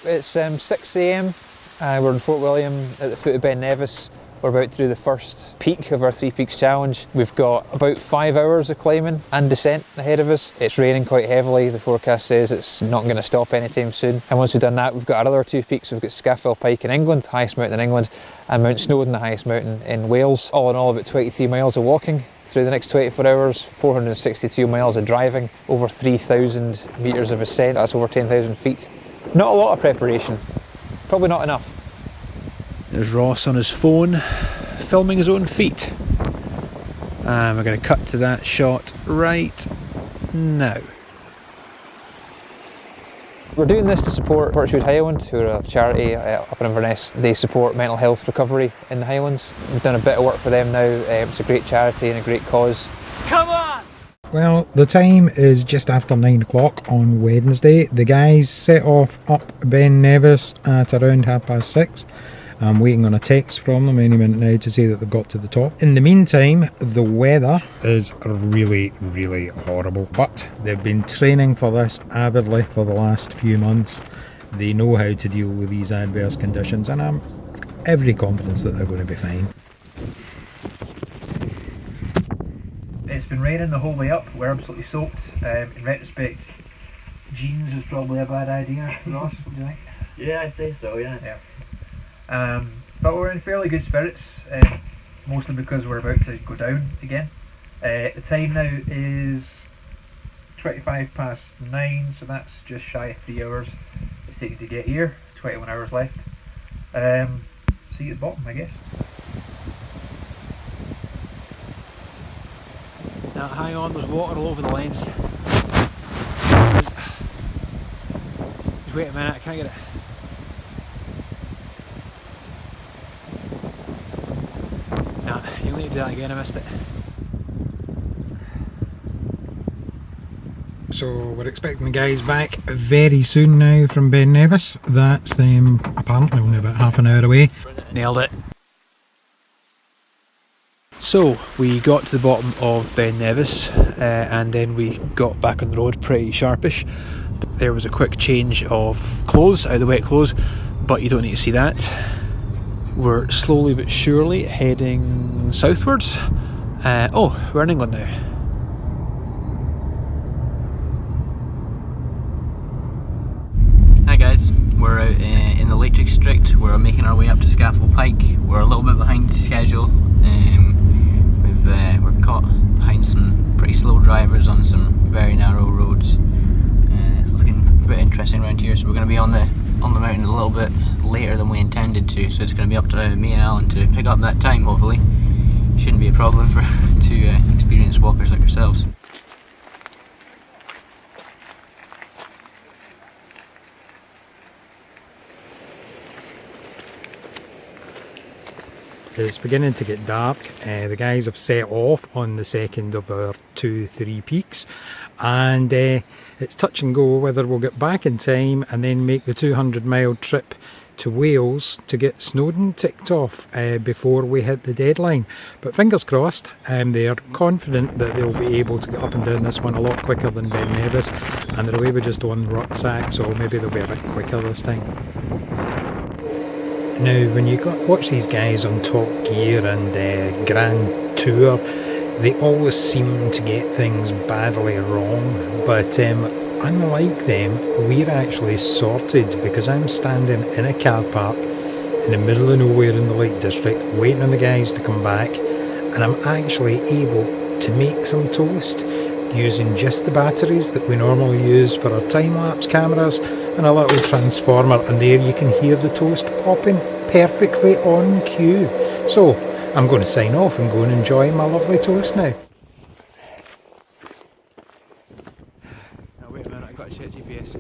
It's 6 AM. We're in Fort William at the foot of Ben Nevis. We're about to do the first peak of our 3 Peaks challenge. We've got about 5 hours of climbing and descent ahead of us. It's raining quite heavily. The forecast says it's not going to stop anytime soon. And once we've done that, we've got our other 2 peaks. We've got Scafell Pike in England, the highest mountain in England, and Mount Snowdon, the highest mountain in Wales. All in all, about 23 miles of walking through the next 24 hours, 462 miles of driving, over 3,000 metres of ascent. That's over 10,000 feet. Not a lot of preparation. Probably not enough. There's Ross on his phone, filming his own feet. And we're going to cut to that shot right now. We're doing this to support Birchwood Highland, who are a charity up in Inverness. They support mental health recovery in the Highlands. We've done a bit of work for them now. It's a great charity and a great cause. Come on! Well, the time is just after 9 o'clock on Wednesday. The guys set off up Ben Nevis at around 6:30. I'm waiting on a text from them any minute now to say that they've got to the top. In the meantime, the weather is really, really horrible. But they've been training for this avidly for the last few months. They know how to deal with these adverse conditions, and I've every confidence that they're going to be fine. It's been raining the whole way up. We're absolutely soaked. In retrospect, jeans is probably a bad idea. Ross, what do you think? Yeah, I'd say so, yeah. But we're in fairly good spirits, mostly because we're about to go down again. The time now is 9:25, so that's just shy of 3 hours it's taken to get here. 21 hours left. See you at the bottom, I guess. Now, hang on, there's water all over the lens. Just wait a minute, I can't get it. You'll need to do that again, I missed it. So we're expecting the guys back very soon now from Ben Nevis. That's them apparently only about half an hour away. Nailed it. So we got to the bottom of Ben Nevis and then we got back on the road pretty sharpish. There was a quick change of clothes, out of the wet clothes, but you don't need to see that. We're slowly but surely heading southwards. Oh, we're in England now. Hi guys, we're out in the Lake District. We're making our way up to Scafell Pike. We're a little bit behind schedule. We're caught behind some pretty slow drivers on some very narrow roads. It's looking a bit interesting around here, so we're going to be on the mountain a little bit later than we intended to, so it's going to be up to me and Allan to pick up that time, hopefully. Shouldn't be a problem for two experienced walkers like ourselves. It's beginning to get dark. The guys have set off on the second of our 2-3 peaks, and it's touch and go whether we'll get back in time and then make the 200-mile trip to Wales to get Snowdon ticked off before we hit the deadline. But fingers crossed, they are confident that they'll be able to get up and down this one a lot quicker than Ben Nevis, and they're away with just one rucksack, so maybe they'll be a bit quicker this time. Now, when you watch these guys on Top Gear and Grand Tour, they always seem to get things badly wrong, but unlike them, we're actually sorted, because I'm standing in a car park in the middle of nowhere in the Lake District, waiting on the guys to come back, and I'm actually able to make some toast using just the batteries that we normally use for our time-lapse cameras and a little transformer, and there you can hear the toast popping perfectly on cue. So I'm going to sign off and go and enjoy my lovely toast now. Now wait a minute, I've got to check GPS.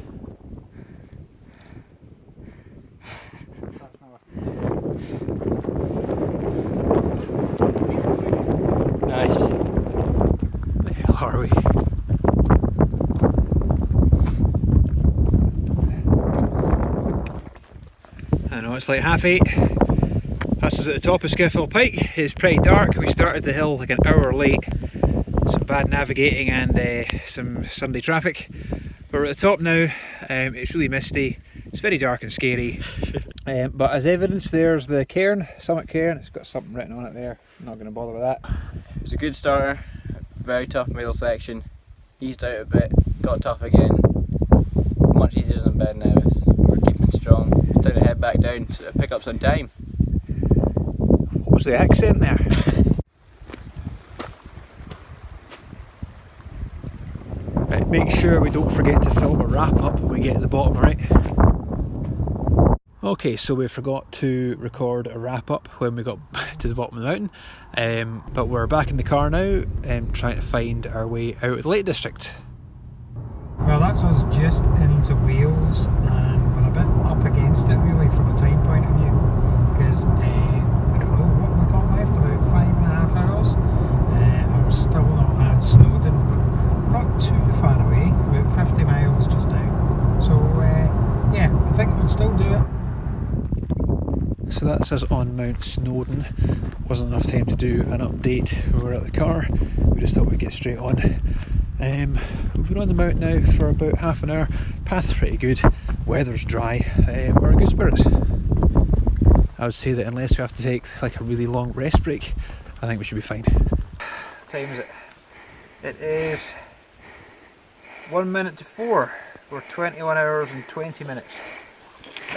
Nice. The hell are we? I know, it's like 8:30. This is at the top of Scafell Pike. It's pretty dark. We started the hill like an hour late. Some bad navigating and some Sunday traffic. But we're at the top now. It's really misty. It's very dark and scary. But as evidence, there's the cairn, Summit Cairn. It's got something written on it there. I'm not going to bother with that. It's a good starter, very tough middle section. Eased out a bit, got tough again. Much easier than Ben Nevis. We're keeping strong. It's time to head back down to pick up some time. What was the accent there? Right, make sure we don't forget to film a wrap up when we get to the bottom, right? Okay, so we forgot to record a wrap up when we got to the bottom of the mountain, but we're back in the car now, trying to find our way out of the Lake District. Well, that's us just into Wales, and we're a bit up against it really from a time point of view, because I don't know what we got left, about 5.5 hours. I'm still not at Snowdon, but not too far away, about 50 miles just now. So yeah, I think we'll still do it. So that's us on Mount Snowdon. Wasn't enough time to do an update when we were at the car. We just thought we'd get straight on. We've been on the mountain now for about half an hour. Path's pretty good, weather's dry, we're in good spirits. I would say that unless we have to take like a really long rest break, I think we should be fine. What time is it? It is 1 minute to 4. We're 21 hours and 20 minutes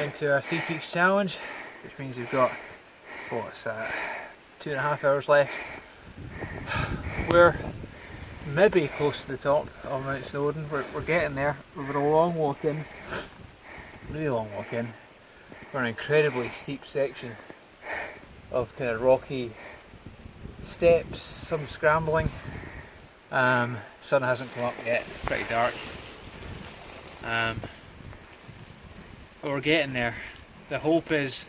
into our 3 Peaks challenge, which means we've got, what's that, 2.5 hours left. We're maybe close to the top of Mount Snowdon. We're getting there. We've got a long walk in, really long walk in. We're an incredibly steep section of kind of rocky steps, some scrambling. Sun hasn't come up yet, it's pretty dark. But we're getting there. The hope is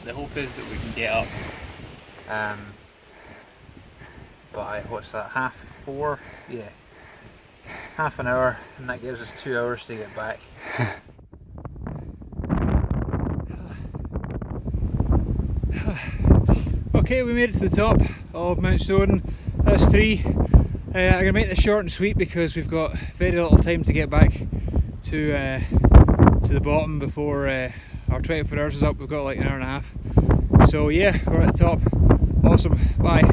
that we can get up by, what's that, 4:30? Yeah, half an hour, and that gives us 2 hours to get back. Okay, we made it to the top of Mount Snowdon. That's 3. I'm going to make this short and sweet because we've got very little time to get back to the bottom before our 24 hours is up. We've got like an hour and a half. So yeah, we're at the top. Awesome. Bye.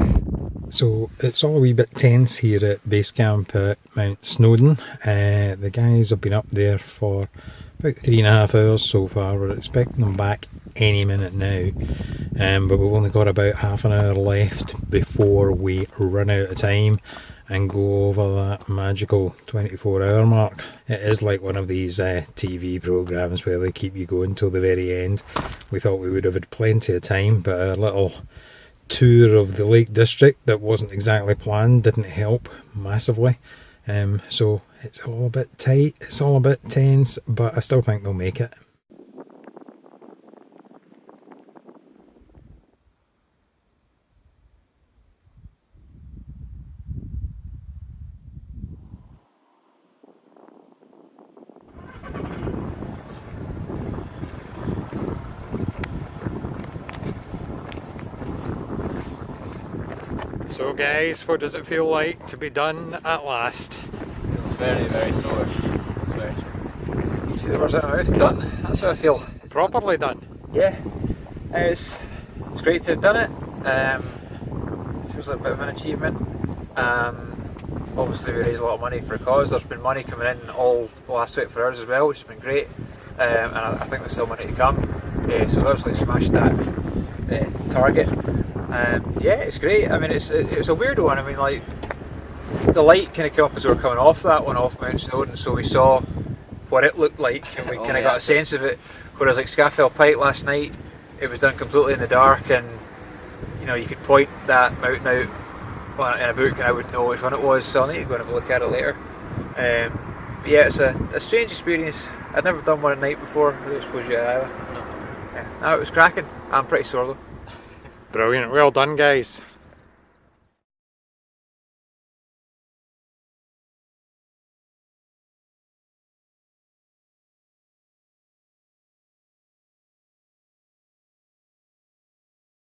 So it's all a wee bit tense here at base camp at Mount Snowdon. The guys have been up there for about 3.5 hours so far. We're expecting them back any minute now, but we've only got about half an hour left before we run out of time and go over that magical 24-hour mark. It is like one of these TV programmes where they keep you going till the very end. We thought we would have had plenty of time, but a little tour of the Lake District that wasn't exactly planned didn't help massively. So it's all a bit tight, it's all a bit tense, but I still think they'll make it. So guys, what does it feel like to be done at last? It's very, very sore. It's very sore. You see the words out of my mouth, done. That's how I feel. Properly done. Yeah, it's great to have done it. Feels like a bit of an achievement. Obviously we raised a lot of money for a cause. There's been money coming in all the last 24 hours as well, which has been great. And I think there's still money to come. So we've obviously smashed that target. Yeah, it's great. I mean, it's a weird one. I mean, like, the light kind of came up as we were coming off that one off Mount Snowdon, so we saw what it looked like and we kind of got a sense of it. Whereas like Scafell Pike last night, it was done completely in the dark, and you know, you could point that mountain out in a book and I wouldn't know which one it was, so I need to go and have a look at it later. But yeah, it's a strange experience. I'd never done one at night before. I don't suppose you had either. Yeah. No, it was cracking. I'm pretty sore though. Brilliant, well done guys.